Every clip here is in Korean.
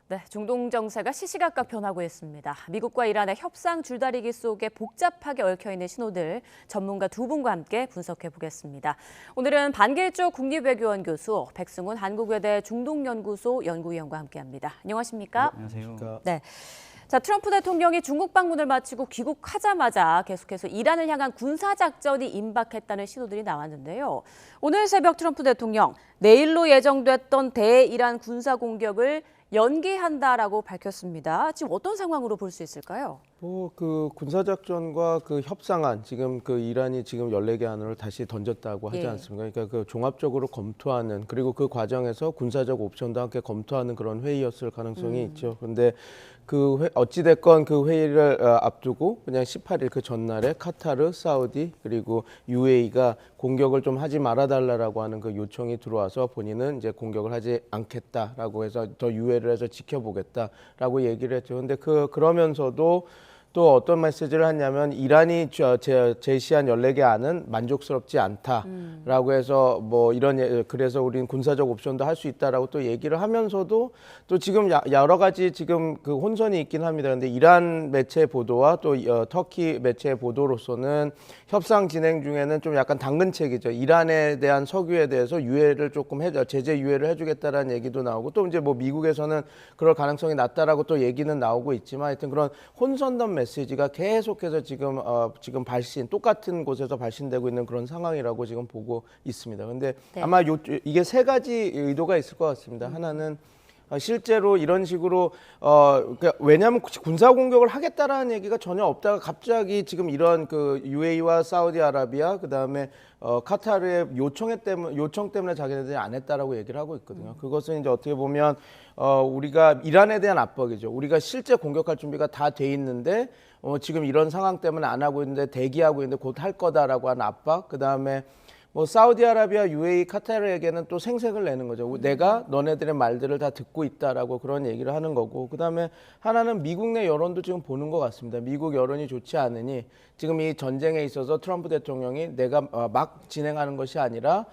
네, 중동 정세가 시시각각 변하고 있습니다. 미국과 이란의 협상 줄다리기 속에 복잡하게 얽혀있는 신호들 전문가 두 분과 함께 분석해 보겠습니다. 오늘은 반길조 국립외교원 교수, 백승훈 한국외대 중동연구소 연구위원과 함께합니다. 안녕하십니까? 네, 안녕하세요. 네. 자, 트럼프 대통령이 중국 방문을 마치고 귀국하자마자 계속해서 이란을 향한 군사작전이 임박했다는 신호들이 나왔는데요. 오늘 새벽 트럼프 대통령 내일로 예정됐던 대이란 군사 공격을 연기한다라고 밝혔습니다. 지금 어떤 상황으로 볼 수 있을까요? 그 군사작전과 그 협상안 지금 그 이란이 지금 14개 안을 다시 던졌다고 하지 않습니까? 그러니까 그 종합적으로 검토하는, 그리고 그 과정에서 군사적 옵션도 함께 검토하는 그런 회의였을 가능성이 있죠. 그런데 어찌됐건 그 회의를 앞두고 그냥 18일 그 전날에 카타르, 사우디 그리고 UAE가 공격을 좀 하지 말아달라고 하는 그 요청이 들어와서 본인은 이제 공격을 하지 않겠다라고 해서 더 유예를 해서 지켜보겠다라고 얘기를 했죠. 근데 그러면서도 또 어떤 메시지를 했냐면 이란이 제시한 14개 안은 만족스럽지 않다라고 해서 뭐 그래서 우리는 군사적 옵션도 할 수 있다라고 또 얘기를 하면서도 또 지금 여러 가지 지금 그 혼선이 있긴 합니다. 근데 이란 매체 보도와 또 터키 매체 보도로서는 협상 진행 중에는 좀 약간 당근책이죠. 이란에 대한 석유에 대해서 유예를 조금 제재 유예를 해주겠다라는 얘기도 나오고, 또 이제 뭐 미국에서는 그럴 가능성이 낮다라고 또 얘기는 나오고 있지만 하여튼 그런 혼선된 메시지가 계속해서 지금 똑같은 곳에서 발신되고 있는 그런 상황이라고 지금 보고 있습니다. 근데 아마 이게 세 가지 의도가 있을 것 같습니다. 하나는 실제로 이런 식으로 그러니까 왜냐하면 군사 공격을 하겠다라는 얘기가 전혀 없다가 갑자기 지금 이런 그 UAE와 사우디아라비아 그다음에 카타르의 요청 때문에 자기네들이 안 했다라고 얘기를 하고 있거든요. 그것은 이제 어떻게 보면 우리가 이란에 대한 압박이죠. 우리가 실제 공격할 준비가 다 돼 있는데 지금 이런 상황 때문에 안 하고 있는데 대기하고 있는데 곧 할 거다라고 하는 압박. 그다음에 뭐 사우디아라비아, UAE, 카타르에게는 또 생색을 내는 거죠. 내가 너네들의 말들을 다 듣고 있다라고 그런 얘기를 하는 거고, 그다음에 하나는 미국 내 여론도 지금 보는 것 같습니다. 미국 여론이 좋지 않으니 지금 이 전쟁에 있어서 트럼프 대통령이 내가 막 진행하는 것이 아니라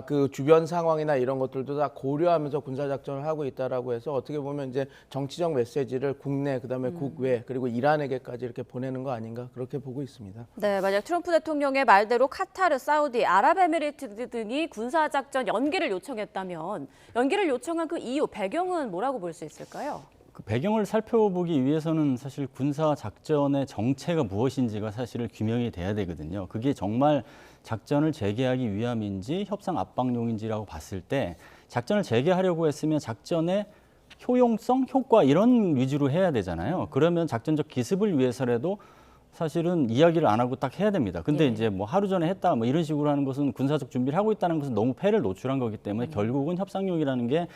그 주변 상황이나 이런 것들도 다 고려하면서 군사작전을 하고 있다라고 해서 어떻게 보면 이제 정치적 메시지를 국내 그다음에 국외 그리고 이란에게까지 이렇게 보내는 거 아닌가 그렇게 보고 있습니다. 네, 만약 트럼프 대통령의 말대로 카타르, 사우디, 아랍에미리트 등이 군사작전 연기를 요청했다면 연기를 요청한 그 이유, 배경은 뭐라고 볼 수 있을까요? 그 배경을 살펴보기 위해서는 사실 군사 작전의 정체가 무엇인지가 사실 규명이 돼야 되거든요. 그게 정말 작전을 재개하기 위함인지 협상 압박용인지라고 봤을 때 작전을 재개하려고 했으면 작전의 효용성, 효과 이런 위주로 해야 되잖아요. 그러면 작전적 기습을 위해서라도 사실은 이야기를 안 하고 딱 해야 됩니다. 근데 이제 뭐 하루 전에 했다 뭐 이런 식으로 하는 것은 군사적 준비를 하고 있다는 것은 너무 패를 노출한 거기 때문에 결국은 협상용이라는 게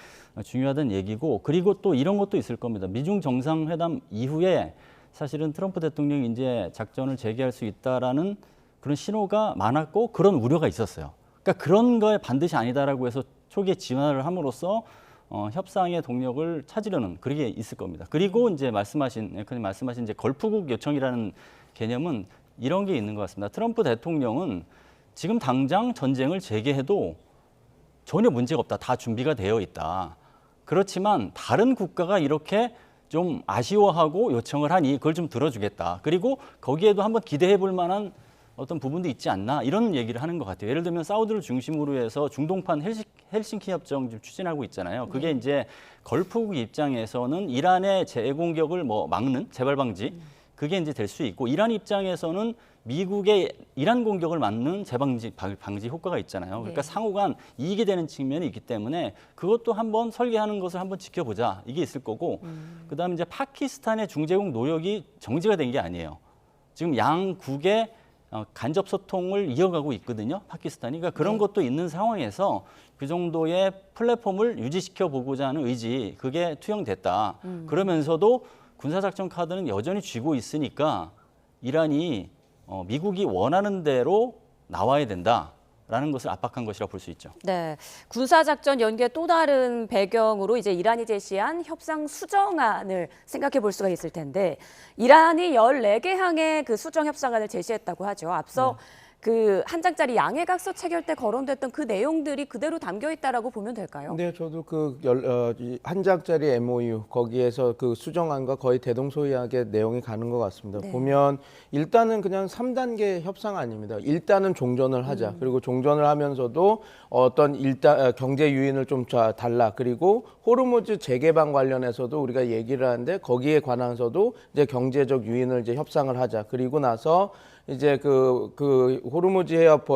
중요하다는 얘기고, 그리고 또 이런 것도 있을 겁니다. 미중 정상회담 이후에 사실은 트럼프 대통령이 이제 작전을 재개할 수 있다라는 그런 신호가 많았고 그런 우려가 있었어요. 그러니까 그런 거에 반드시 아니다라고 해서 초기에 진화를 함으로써 협상의 동력을 찾으려는 그런 게 있을 겁니다. 그리고 이제 말씀하신 이제 걸프국 요청이라는 개념은 이런 게 있는 것 같습니다. 트럼프 대통령은 지금 당장 전쟁을 재개해도 전혀 문제가 없다. 다 준비가 되어 있다. 그렇지만 다른 국가가 이렇게 좀 아쉬워하고 요청을 하니 그걸 좀 들어주겠다. 그리고 거기에도 한번 기대해 볼 만한 어떤 부분도 있지 않나 이런 얘기를 하는 것 같아요. 예를 들면 사우디를 중심으로 해서 중동판 헬싱키 협정 좀 추진하고 있잖아요. 그게 이제 걸프국 입장에서는 이란의 재공격을 뭐 막는 재발 방지 그게 이제 될 수 있고, 이란 입장에서는 미국의 이란 공격을 막는 방지 효과가 있잖아요. 그러니까 상호간 이익이 되는 측면이 있기 때문에 그것도 한번 설계하는 것을 한번 지켜보자 이게 있을 거고, 그다음에 이제 파키스탄의 중재국 노력이 정지가 된 게 아니에요. 지금 양국의 간접 소통을 이어가고 있거든요, 파키스탄이. 그러니까 그런 것도 있는 상황에서 그 정도의 플랫폼을 유지시켜 보고자 하는 의지, 그게 투영됐다. 그러면서도 군사작전 카드는 여전히 쥐고 있으니까 이란이 미국이 원하는 대로 나와야 된다라는 것을 압박한 것이라고 볼 수 있죠. 네, 군사작전 연기의 또 다른 배경으로 이제 이란이 제시한 협상 수정안을 생각해 볼 수가 있을 텐데, 이란이 14개 항의 그 수정 협상안을 제시했다고 하죠. 앞서 그 한 장짜리 양해각서 체결 때 거론됐던 그 내용들이 그대로 담겨 있다라고 보면 될까요? 네, 저도 한 장짜리 MOU 거기에서 그 수정안과 거의 대동소이하게 내용이 가는 것 같습니다. 네. 보면 일단은 그냥 3단계 협상 아닙니다. 일단은 종전을 하자. 그리고 종전을 하면서도 어떤 경제 유인을 좀 달라. 그리고 호르무즈 재개방 관련해서도 우리가 얘기를 하는데 거기에 관해서도 이제 경제적 유인을 이제 협상을 하자. 그리고 나서 이제 그 호르무즈 해협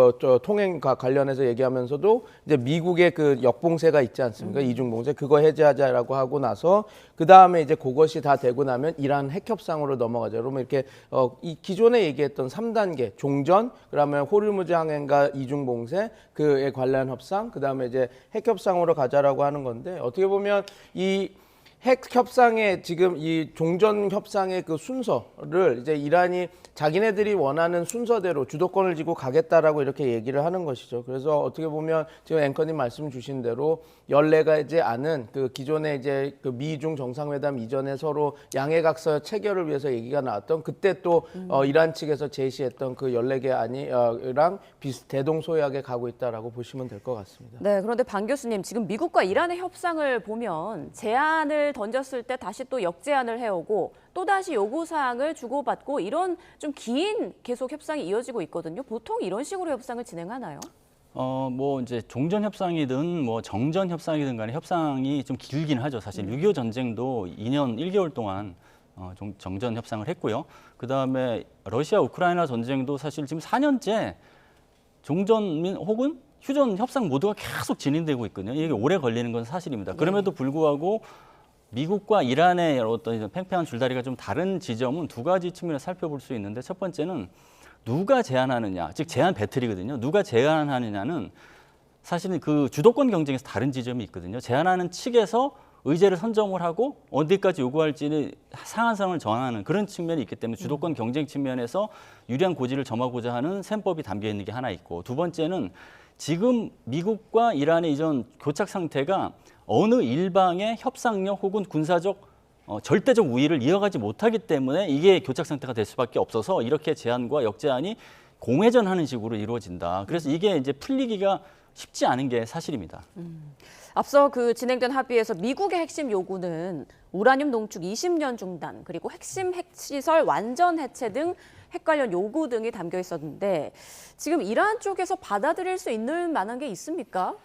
통행과 관련해서 얘기하면서도 이제 미국의 그 역봉쇄가 있지 않습니까? 이중봉쇄 그거 해제하자라고 하고 나서 그 다음에 이제 그것이 다 되고 나면 이란 핵 협상으로 넘어가죠. 그러면 이렇게 이 기존에 얘기했던 3단계 종전, 그러면 호르무즈 항행과 이중봉쇄 그에 관련 협상, 그 다음에 이제 핵 협상으로 가자라고 하는 건데 어떻게 보면 이 핵 협상의 지금 이 종전 협상의 그 순서를 이제 이란이 자기네들이 원하는 순서대로 주도권을 쥐고 가겠다라고 이렇게 얘기를 하는 것이죠. 그래서 어떻게 보면 지금 앵커님 말씀 주신 대로 14가지 안은 그 기존에 이제 그 미중 정상회담 이전에 서로 양해각서 체결을 위해서 얘기가 나왔던 그때 또 이란 측에서 제시했던 그 14개 안이랑 대동소이하게 가고 있다라고 보시면 될 것 같습니다. 네, 그런데 방 교수님, 지금 미국과 이란의 협상을 보면 제안을 던졌을 때 다시 또 역제안을 해오고 또다시 요구사항을 주고받고 이런 좀 긴 계속 협상이 이어지고 있거든요. 보통 이런 식으로 협상을 진행하나요? 뭐 이제 종전 협상이든 뭐 정전 협상이든 간에 협상이 좀 길긴 하죠. 사실 6.25 전쟁도 2년 1개월 동안 정전 협상을 했고요. 그다음에 러시아 우크라이나 전쟁도 사실 지금 4년째 종전 혹은 휴전 협상 모두가 계속 진행되고 있거든요. 이게 오래 걸리는 건 사실입니다. 그럼에도 불구하고 미국과 이란의 어떤 팽팽한 줄다리가 좀 다른 지점은 두 가지 측면을 살펴볼 수 있는데 첫 번째는 누가 제안하느냐, 즉 제안 배틀이거든요. 누가 제안하느냐는 사실은 그 주도권 경쟁에서 다른 지점이 있거든요. 제안하는 측에서 의제를 선점을 하고 어디까지 요구할지는 상한선을 정하는 그런 측면이 있기 때문에 주도권 경쟁 측면에서 유리한 고지를 점하고자 하는 셈법이 담겨 있는 게 하나 있고 두 번째는 지금 미국과 이란의 이전 교착 상태가 어느 일방의 협상력 혹은 군사적 절대적 우위를 이어가지 못하기 때문에 이게 교착 상태가 될 수밖에 없어서 이렇게 제안과 역제안이 공회전하는 식으로 이루어진다. 그래서 이게 이제 풀리기가 쉽지 않은 게 사실입니다. 앞서 그 진행된 합의에서 미국의 핵심 요구는 우라늄 농축 20년 중단, 그리고 핵심 핵시설 완전 해체 등 핵 관련 요구 등이 담겨 있었는데 지금 이란 쪽에서 받아들일 수 있는 만한 게 있습니까?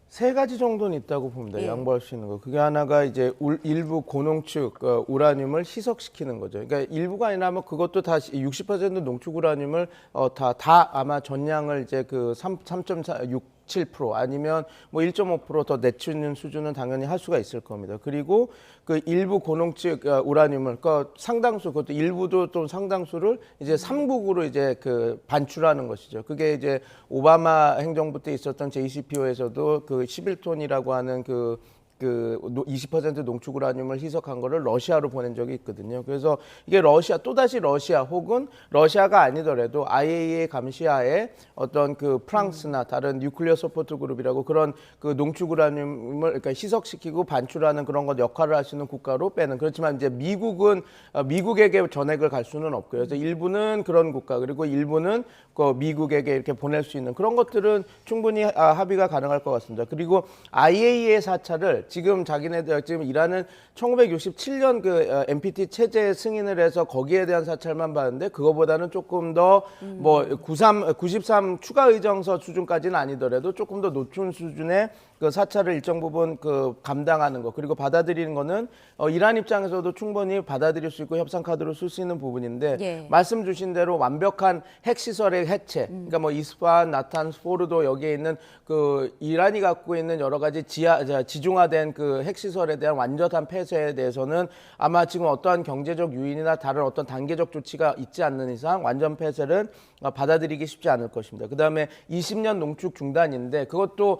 3가지 정도는 있다고 봅니다. 예. 양보할 수 있는 거. 그게 하나가 이제 일부 고농축 우라늄을 희석시키는 거죠. 그러니까 일부가 아니라 뭐 그것도 다 60% 농축 우라늄을 다 아마 전량을 이제 그 3.67% 아니면 뭐 1.5% 더 내추는 수준은 당연히 할 수가 있을 겁니다. 그리고 그 일부 고농축 우라늄을 상당수 그것도 일부도 또 상당수를 이제 3국으로 이제 그 반출하는 것이죠. 그게 이제 오바마 행정부 때 있었던 JCPO에서도 그 11톤이라고 하는 그 20% 농축 우라늄을 희석한 거를 러시아로 보낸 적이 있거든요. 그래서 이게 또다시 러시아 혹은 러시아가 아니더라도 IAEA 감시하에 어떤 그 프랑스나 다른 뉴클리어 서포트 그룹이라고 그런 그 농축 우라늄을 그러니까 희석시키고 반출하는 그런 것 역할을 할 수 있는 국가로 빼는 그렇지만 이제 미국은 미국에게 전액을 갈 수는 없고요. 그래서 일부는 그런 국가 그리고 일부는 그 미국에게 이렇게 보낼 수 있는 그런 것들은 충분히 합의가 가능할 것 같습니다. 그리고 IAEA 사찰을 지금 지금 이란은 1967년 그 NPT 체제에 승인을 해서 거기에 대한 사찰만 봤는데 그거보다는 조금 더 뭐 93 추가 의정서 수준까지는 아니더라도 조금 더 높은 수준의 그 사찰을 일정 부분 그 감당하는 거 그리고 받아들이는 거는 이란 입장에서도 충분히 받아들일 수 있고 협상 카드로 쓸 수 있는 부분인데 예. 말씀 주신 대로 완벽한 핵시설의 해체 그러니까 뭐 이스파한, 나탄스, 포르도 여기에 있는 그 이란이 갖고 있는 여러 가지 지중화된 그 핵시설에 대한 완전한 폐쇄에 대해서는 아마 지금 어떠한 경제적 유인이나 다른 어떤 단계적 조치가 있지 않는 이상 완전 폐쇄는 받아들이기 쉽지 않을 것입니다. 그다음에 20년 농축 중단인데 그것도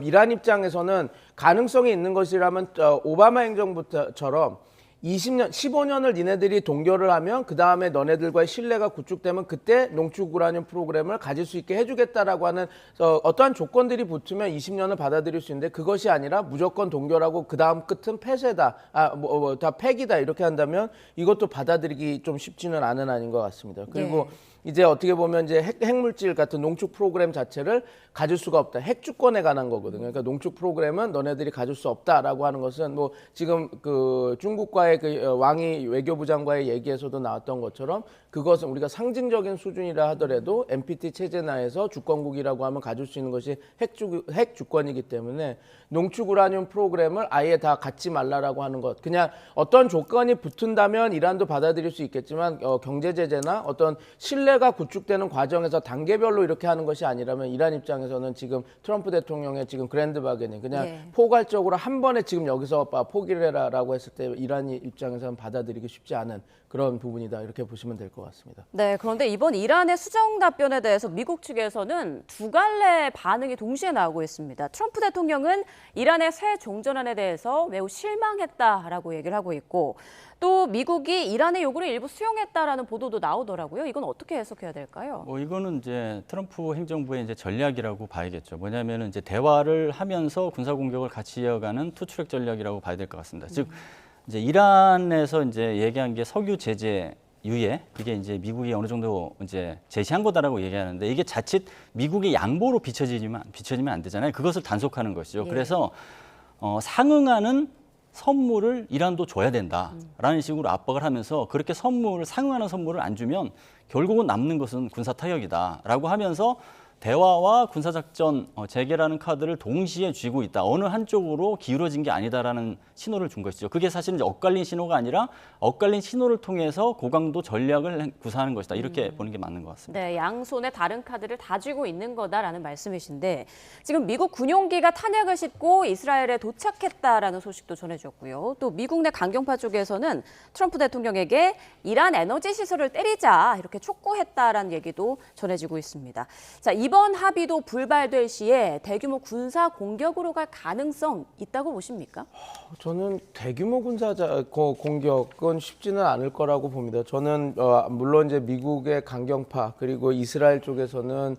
이란 입장에서는 가능성이 있는 것이라면 오바마 행정부처럼 15년을 니네들이 동결을 하면 그 다음에 너네들과의 신뢰가 구축되면 그때 농축 우라늄 프로그램을 가질 수 있게 해주겠다라고 하는 어떠한 조건들이 붙으면 20년을 받아들일 수 있는데 그것이 아니라 무조건 동결하고 그 다음 끝은 폐쇄다, 다 폐기다 이렇게 한다면 이것도 받아들이기 좀 쉽지는 않은 아닌 것 같습니다. 그리고 이제 어떻게 보면 이제 핵물질 같은 농축 프로그램 자체를 가질 수가 없다. 핵 주권에 관한 거거든요. 그러니까 농축 프로그램은 너네들이 가질 수 없다라고 하는 것은 뭐 지금 그 중국과의 그 왕이 외교부장과의 얘기에서도 나왔던 것처럼 그것은 우리가 상징적인 수준이라 하더라도 NPT 체제 내에서 주권국이라고 하면 가질 수 있는 것이 핵 주권이기 때문에 농축 우라늄 프로그램을 아예 다 갖지 말라라고 하는 것. 그냥 어떤 조건이 붙은다면 이란도 받아들일 수 있겠지만 경제 제재나 어떤 신뢰가 구축되는 과정에서 단계별로 이렇게 하는 것이 아니라면 이란 입장에서는 지금 트럼프 대통령의 지금 그랜드 바게닝 그냥 예. 포괄적으로 한 번에 지금 여기서 포기를 해라라고 했을 때 이란 입장에서는 받아들이기 쉽지 않은 그런 부분이다 이렇게 보시면 될 것 같습니다. 네, 그런데 이번 이란의 수정 답변에 대해서 미국 측에서는 두 갈래 반응이 동시에 나오고 있습니다. 트럼프 대통령은 이란의 새 종전안에 대해서 매우 실망했다라고 얘기를 하고 있고 또 미국이 이란의 요구를 일부 수용했다라는 보도도 나오더라고요. 이건 어떻게 해석해야 될까요? 뭐 이거는 이제 트럼프 행정부의 이제 전략이라고 봐야겠죠. 뭐냐면은 이제 대화를 하면서 군사 공격을 같이 이어가는 투트랙 전략이라고 봐야 될 것 같습니다. 즉 이제 이란에서 이제 얘기한 게 석유 제재 유예 그게 이제 미국이 어느 정도 이제 제시한 거다라고 얘기하는데 이게 자칫 미국의 양보로 비춰지면 안 되잖아요. 그것을 단속하는 것이죠. 예. 그래서 상응하는 선물을 이란도 줘야 된다라는 식으로 압박을 하면서 그렇게 상응하는 선물을 안 주면 결국은 남는 것은 군사 타격이다라고 하면서 대화와 군사작전 재개라는 카드를 동시에 쥐고 있다. 어느 한쪽으로 기울어진 게 아니다라는 신호를 준 것이죠. 그게 사실은 이제 엇갈린 신호가 아니라 엇갈린 신호를 통해서 고강도 전략을 구사하는 것이다. 이렇게 보는 게 맞는 것 같습니다. 네, 양손에 다른 카드를 다 쥐고 있는 거다라는 말씀이신데 지금 미국 군용기가 탄약을 싣고 이스라엘에 도착했다라는 소식도 전해졌고요. 또 미국 내 강경파 쪽에서는 트럼프 대통령에게 이란 에너지 시설을 때리자 이렇게 촉구했다라는 얘기도 전해지고 있습니다. 자, 이번 합의도 불발될 시에 대규모 군사 공격으로 갈 가능성 있다고 보십니까? 저는 대규모 군사 공격은 쉽지는 않을 거라고 봅니다. 저는 물론 이제 미국의 강경파 그리고 이스라엘 쪽에서는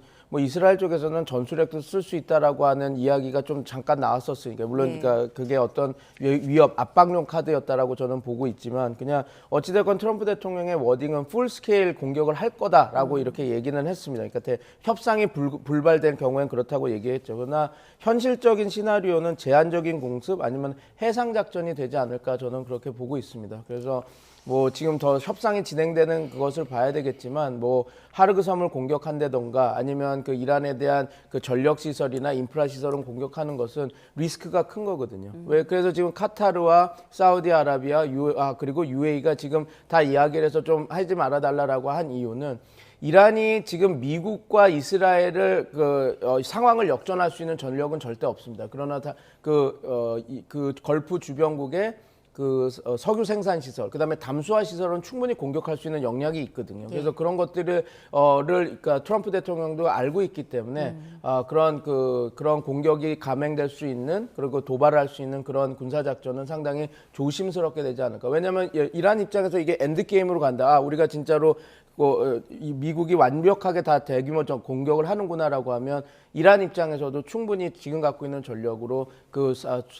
전술핵도 쓸 수 있다라고 하는 이야기가 좀 잠깐 나왔었으니까 물론 네. 그러니까 그게 어떤 위협 압박용 카드였다라고 저는 보고 있지만 그냥 어찌됐건 트럼프 대통령의 워딩은 풀 스케일 공격을 할 거다라고 이렇게 얘기는 했습니다. 그러니까 협상이 불발된 경우엔 그렇다고 얘기했죠. 그러나 현실적인 시나리오는 제한적인 공습 아니면 해상 작전이 되지 않을까 저는 그렇게 보고 있습니다. 그래서 뭐 지금 더 협상이 진행되는 그것을 봐야 되겠지만 뭐 하르그 섬을 공격한다던가 아니면 그 이란에 대한 그 전력 시설이나 인프라 시설을 공격하는 것은 리스크가 큰 거거든요. 왜 그래서 지금 카타르와 사우디아라비아 그리고 UAE가 지금 다 이야기를 해서 좀 하지 말아 달라라고 한 이유는 이란이 지금 미국과 이스라엘을 상황을 역전할 수 있는 전력은 절대 없습니다. 그러나 그 걸프 주변국의 석유 생산 시설, 그다음에 담수화 시설은 충분히 공격할 수 있는 역량이 있거든요. 그래서 그런 것들을 그러니까 트럼프 대통령도 알고 있기 때문에 그런 공격이 감행될 수 있는 그리고 도발할 수 있는 그런 군사 작전은 상당히 조심스럽게 되지 않을까. 왜냐하면 이란 입장에서 이게 엔드 게임으로 간다. 우리가 진짜로 미국이 완벽하게 다 대규모 공격을 하는구나라고 하면 이란 입장에서도 충분히 지금 갖고 있는 전력으로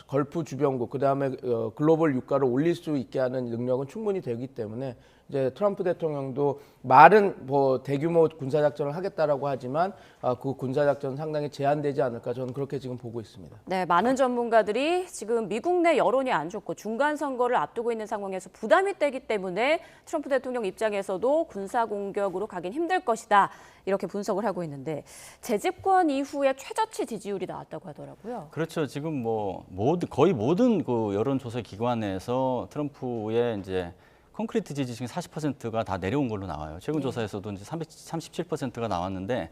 걸프 주변국 그다음에 글로벌 유가를 올릴 수 있게 하는 능력은 충분히 되기 때문에 이제 트럼프 대통령도 말은 뭐 대규모 군사 작전을 하겠다라고 하지만 그 군사 작전은 상당히 제한되지 않을까 저는 그렇게 지금 보고 있습니다. 네, 많은 전문가들이 지금 미국 내 여론이 안 좋고 중간 선거를 앞두고 있는 상황에서 부담이 되기 때문에 트럼프 대통령 입장에서도 군사 공격으로 가긴 힘들 것이다. 이렇게 분석을 하고 있는데 재집권 이후에 최저치 지지율이 나왔다고 하더라고요. 그렇죠. 지금 뭐 거의 모든 그 여론조사 기관에서 트럼프의 이제 콘크리트 지지 지금 40%가 다 내려온 걸로 나와요. 최근 조사에서도 이제 37%가 나왔는데,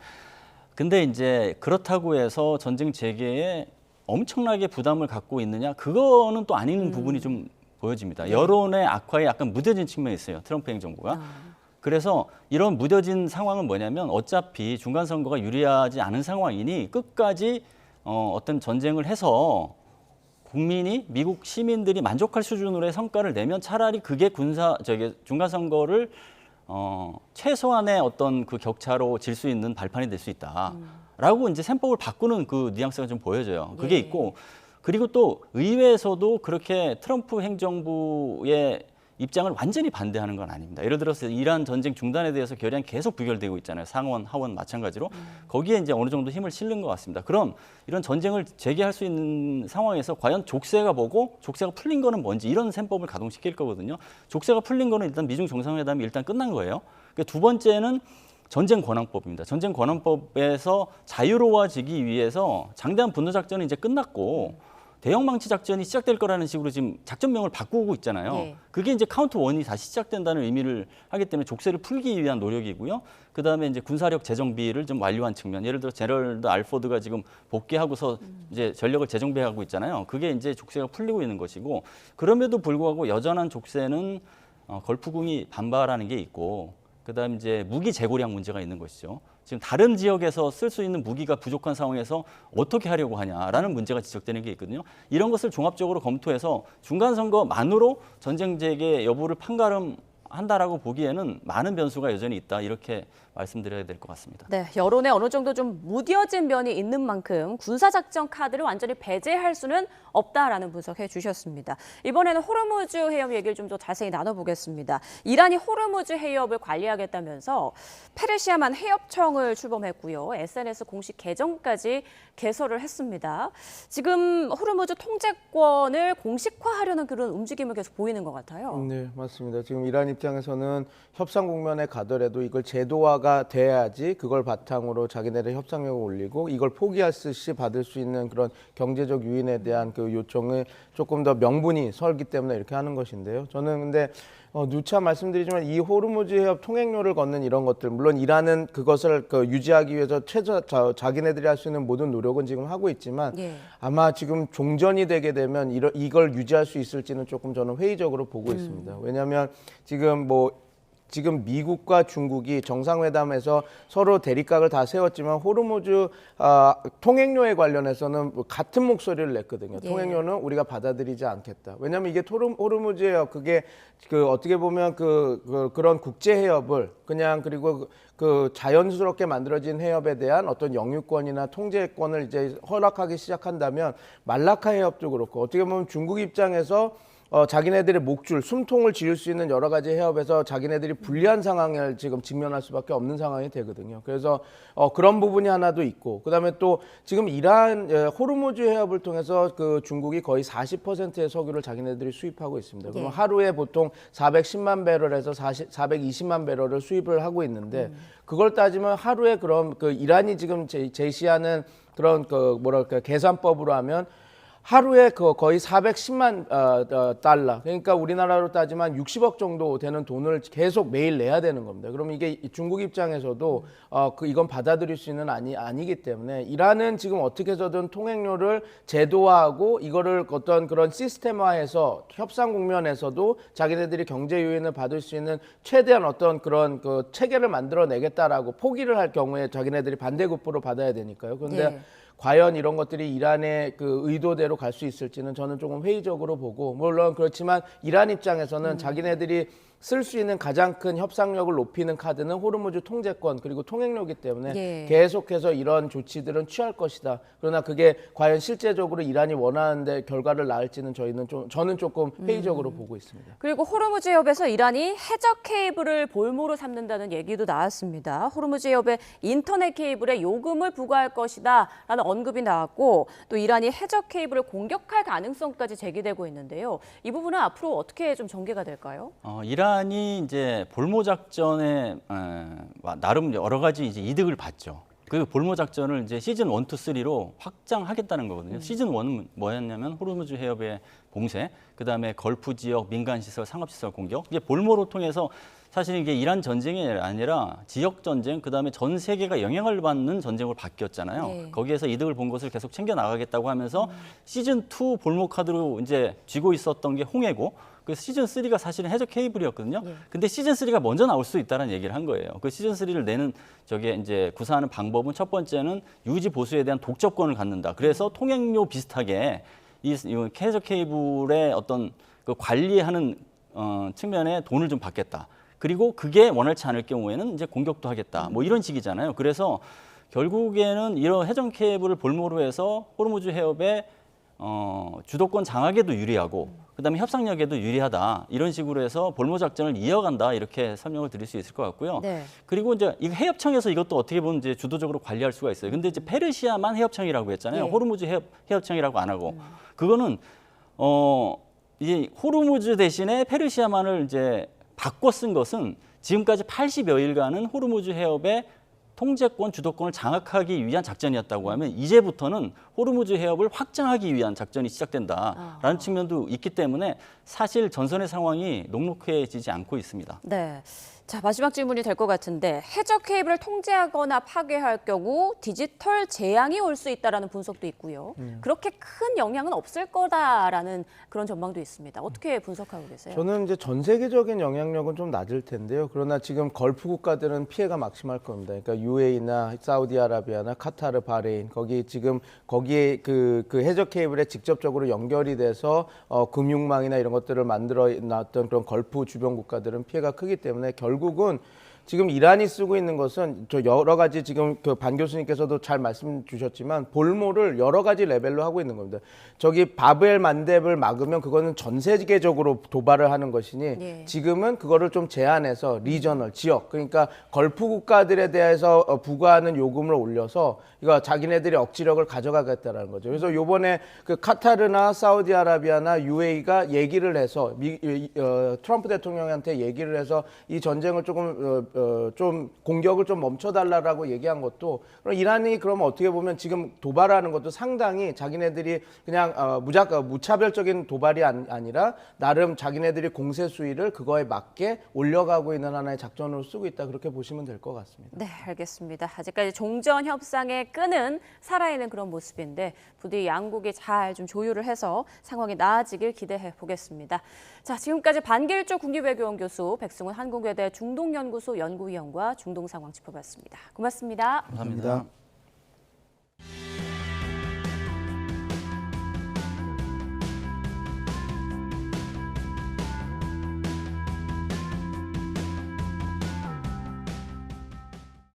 근데 이제 그렇다고 해서 전쟁 재개에 엄청나게 부담을 갖고 있느냐? 그거는 또 아닌 부분이 좀 보여집니다. 여론의 악화에 약간 무뎌진 측면이 있어요. 트럼프 행정부가. 그래서 이런 무뎌진 상황은 뭐냐면 어차피 중간 선거가 유리하지 않은 상황이니 끝까지 어떤 전쟁을 해서 국민이 미국 시민들이 만족할 수준으로의 성과를 내면 차라리 그게 중간 선거를 최소한의 어떤 그 격차로 질 수 있는 발판이 될 수 있다라고 이제 셈법을 바꾸는 그 뉘앙스가 좀 보여져요. 그게 있고 그리고 또 의회에서도 그렇게 트럼프 행정부의 입장을 완전히 반대하는 건 아닙니다. 예를 들어서 이란 전쟁 중단에 대해서 결의안이 계속 부결되고 있잖아요. 상원, 하원 마찬가지로. 거기에 이제 어느 정도 힘을 실는 것 같습니다. 그럼 이런 전쟁을 재개할 수 있는 상황에서 과연 족쇄가 뭐고 족쇄가 풀린 거는 뭔지 이런 셈법을 가동시킬 거거든요. 족쇄가 풀린 거는 일단 미중 정상회담이 일단 끝난 거예요. 두 번째는 전쟁 권한법입니다. 전쟁 권한법에서 자유로워지기 위해서 장대한 분노 작전은 이제 끝났고 대형 망치 작전이 시작될 거라는 식으로 지금 작전명을 바꾸고 있잖아요. 네. 그게 그게 이제 카운트 원이 다시 시작된다는 의미를 하기 때문에 족쇄를 풀기 위한 노력이고요. 그다음에 이제 군사력 재정비를 좀 완료한 측면. 예를 들어 제럴드 알포드가 지금 복귀하고서 이제 전력을 재정비하고 있잖아요. 그게 이제 족쇄가 풀리고 있는 것이고 그럼에도 불구하고 여전한 족쇄는 걸프궁이 반발하는 게 있고 그다음 이제 무기 재고량 문제가 있는 것이죠. 지금 다른 지역에서 쓸 수 있는 무기가 부족한 상황에서 어떻게 하려고 하냐라는 문제가 지적되는 게 있거든요. 이런 것을 종합적으로 검토해서 중간 선거만으로 전쟁 재개 여부를 판가름한다라고 보기에는 많은 변수가 여전히 있다 이렇게 말씀드려야 될 것 같습니다. 네, 여론에 어느 정도 좀 무뎌진 면이 있는 만큼 군사작전 카드를 완전히 배제할 수는 없다라는 분석해 주셨습니다. 이번에는 호르무즈 해협 얘기를 좀 더 자세히 나눠보겠습니다. 이란이 호르무즈 해협을 관리하겠다면서 페르시아만 해협청을 출범했고요. SNS 공식 계정까지 개설을 했습니다. 지금 호르무즈 통제권을 공식화하려는 그런 움직임을 계속 보이는 것 같아요. 네, 맞습니다. 지금 이란 입장에서는 협상 국면에 가더라도 이걸 제도화가 돼야지 그걸 바탕으로 자기네들 협상력을 올리고 이걸 포기할 듯이 받을 수 있는 그런 경제적 유인에 대한 그 요청을 조금 더 명분이 설기 때문에 이렇게 하는 것인데요. 저는 근데 누차 말씀드리지만 이 호르무즈 해협 통행료를 걷는 이런 것들 물론 이란은 그것을 유지하기 위해서 자기네들이 할 수 있는 모든 노력은 지금 하고 있지만 예. 아마 지금 종전이 되게 되면 이걸 유지할 수 있을지는 조금 저는 회의적으로 보고 있습니다. 왜냐하면 지금 미국과 중국이 정상회담에서 서로 대립각을 다 세웠지만 호르무즈 통행료에 관련해서는 같은 목소리를 냈거든요. 예. 통행료는 우리가 받아들이지 않겠다. 왜냐하면 이게 호르무즈예요. 그게 어떻게 보면 그런 국제 해협을 그냥 그리고 그 자연스럽게 만들어진 해협에 대한 어떤 영유권이나 통제권을 이제 허락하기 시작한다면 말라카 해협도 그렇고 어떻게 보면 중국 입장에서 자기네들의 목줄, 숨통을 지을 수 있는 여러 가지 해협에서 자기네들이 불리한 상황을 지금 직면할 수밖에 없는 상황이 되거든요. 그래서 그런 부분이 하나도 있고, 그다음에 또 지금 이란 호르무즈 해협을 통해서 그 중국이 거의 40%의 석유를 자기네들이 수입하고 있습니다. 그럼 하루에 보통 410만 배럴에서 420만 배럴을 수입을 하고 있는데 그걸 따지면 하루에 그럼 그 이란이 지금 제시하는 그런 계산법으로 하면 하루에 거의 410만 달러, 그러니까 우리나라로 따지면 60억 정도 되는 돈을 계속 매일 내야 되는 겁니다. 그럼 이게 중국 입장에서도 이건 받아들일 수 있는 아니기 때문에 이란은 지금 어떻게 해서든 통행료를 제도화하고 이거를 어떤 그런 시스템화해서 협상 국면에서도 자기네들이 경제 요인을 받을 수 있는 최대한 어떤 그런 그 체계를 만들어내겠다라고 포기를 할 경우에 자기네들이 반대급부로 받아야 되니까요. 그런데 네. 과연 이런 것들이 이란의 그 의도대로 갈 수 있을지는 저는 조금 회의적으로 보고, 물론 그렇지만 이란 입장에서는 자기네들이 쓸 수 있는 가장 큰 협상력을 높이는 카드는 호르무즈 통제권 그리고 통행료이기 때문에 예. 계속해서 이런 조치들은 취할 것이다. 그러나 그게 과연 실제적으로 이란이 원하는데 결과를 낳을지는 저는 조금 회의적으로 보고 있습니다. 그리고 호르무즈 해협에서 이란이 해적 케이블을 볼모로 삼는다는 얘기도 나왔습니다. 호르무즈 해협에 인터넷 케이블에 요금을 부과할 것이다라는 언급이 나왔고 또 이란이 해적 케이블을 공격할 가능성까지 제기되고 있는데요. 이 부분은 앞으로 어떻게 좀 전개가 될까요? 이란이 이제 볼모 작전에 나름 여러 가지 이제 이득을 봤죠. 그 볼모 작전을 이제 시즌 1, 2, 3로 확장하겠다는 거거든요. 시즌 1은 뭐였냐면 호르무즈 해협의 봉쇄, 그다음에 걸프 지역 민간 시설, 상업 시설 공격. 이게 볼모로 통해서 사실 이게 이란 전쟁이 아니라 지역 전쟁, 그다음에 전 세계가 영향을 받는 전쟁으로 바뀌었잖아요. 네. 거기에서 이득을 본 것을 계속 챙겨 나가겠다고 하면서 시즌 2 볼모 카드로 이제 쥐고 있었던 게 홍해고, 그 시즌 3가 사실은 해적 케이블이었거든요. 근데 시즌 3가 먼저 나올 수 있다는 얘기를 한 거예요. 그 시즌 3를 내는 저게 이제 구사하는 방법은 첫 번째는 유지 보수에 대한 독점권을 갖는다. 그래서 통행료 비슷하게 이 해적 케이블의 어떤 그 관리하는 측면에 돈을 좀 받겠다. 그리고 그게 원활치 않을 경우에는 이제 공격도 하겠다. 뭐 이런 식이잖아요. 그래서 결국에는 이런 해적 케이블을 볼모로 해서 호르무즈 해협에 주도권 장악에도 유리하고 그다음에 협상력에도 유리하다 이런 식으로 해서 볼모 작전을 이어간다 이렇게 설명을 드릴 수 있을 것 같고요. 네. 그리고 이제 이거 해협청에서 이것도 어떻게 보면 이제 주도적으로 관리할 수가 있어요. 근데 이제 페르시아만 해협청이라고 했잖아요. 예. 호르무즈 해협청이라고 안 하고 그거는 이 호르무즈 대신에 페르시아만을 이제 바꿔 쓴 것은 지금까지 80여일간은 호르무즈 해협의 통제권, 주도권을 장악하기 위한 작전이었다고 하면 이제부터는 호르무즈 해협을 확장하기 위한 작전이 시작된다라는 측면도 있기 때문에 사실 전선의 상황이 녹록해지지 않고 있습니다. 네. 자, 마지막 질문이 될 것 같은데 해저 케이블을 통제하거나 파괴할 경우 디지털 재앙이 올 수 있다라는 분석도 있고요. 그렇게 큰 영향은 없을 거다라는 그런 전망도 있습니다. 어떻게 분석하고 계세요? 저는 이제 전 세계적인 영향력은 좀 낮을 텐데요. 그러나 지금 걸프 국가들은 피해가 막심할 겁니다. 그러니까 UAE나 사우디아라비아나 카타르, 바레인 거기에 그 해저 케이블에 직접적으로 연결이 돼서 금융망이나 이런 것들을 만들어 놨던 그런 걸프 주변 국가들은 피해가 크기 때문에 결국은 지금 이란이 쓰고 있는 것은 저 여러 가지 지금 그 반 교수님께서도 잘 말씀 주셨지만 볼모를 여러 가지 레벨로 하고 있는 겁니다. 저기 바벨 만렙을 막으면 그거는 전 세계적으로 도발을 하는 것이니 예. 지금은 그거를 좀 제한해서 리저널 지역 그러니까 걸프 국가들에 대해서 부과하는 요금을 올려서 이거 자기네들이 억지력을 가져가겠다라는 거죠. 그래서 요번에 그 카타르나 사우디아라비아나 UAE가 얘기를 해서 트럼프 대통령한테 얘기를 해서 이 전쟁을 조금 좀 공격을 좀 멈춰달라고 얘기한 것도 그럼 이란이 그러면 어떻게 보면 지금 도발하는 것도 상당히 자기네들이 그냥 무차별적인 도발이 아니라 나름 자기네들이 공세 수위를 그거에 맞게 올려가고 있는 하나의 작전으로 쓰고 있다 그렇게 보시면 될 것 같습니다. 네, 알겠습니다. 아직까지 종전 협상의 끈은 살아있는 그런 모습인데 부디 양국이 잘 좀 조율을 해서 상황이 나아지길 기대해 보겠습니다. 자, 지금까지 반길조 국립외교원 교수, 백승훈 한국외대 중동연구소 연구위원과 중동 상황 짚어봤습니다. 고맙습니다. 감사합니다.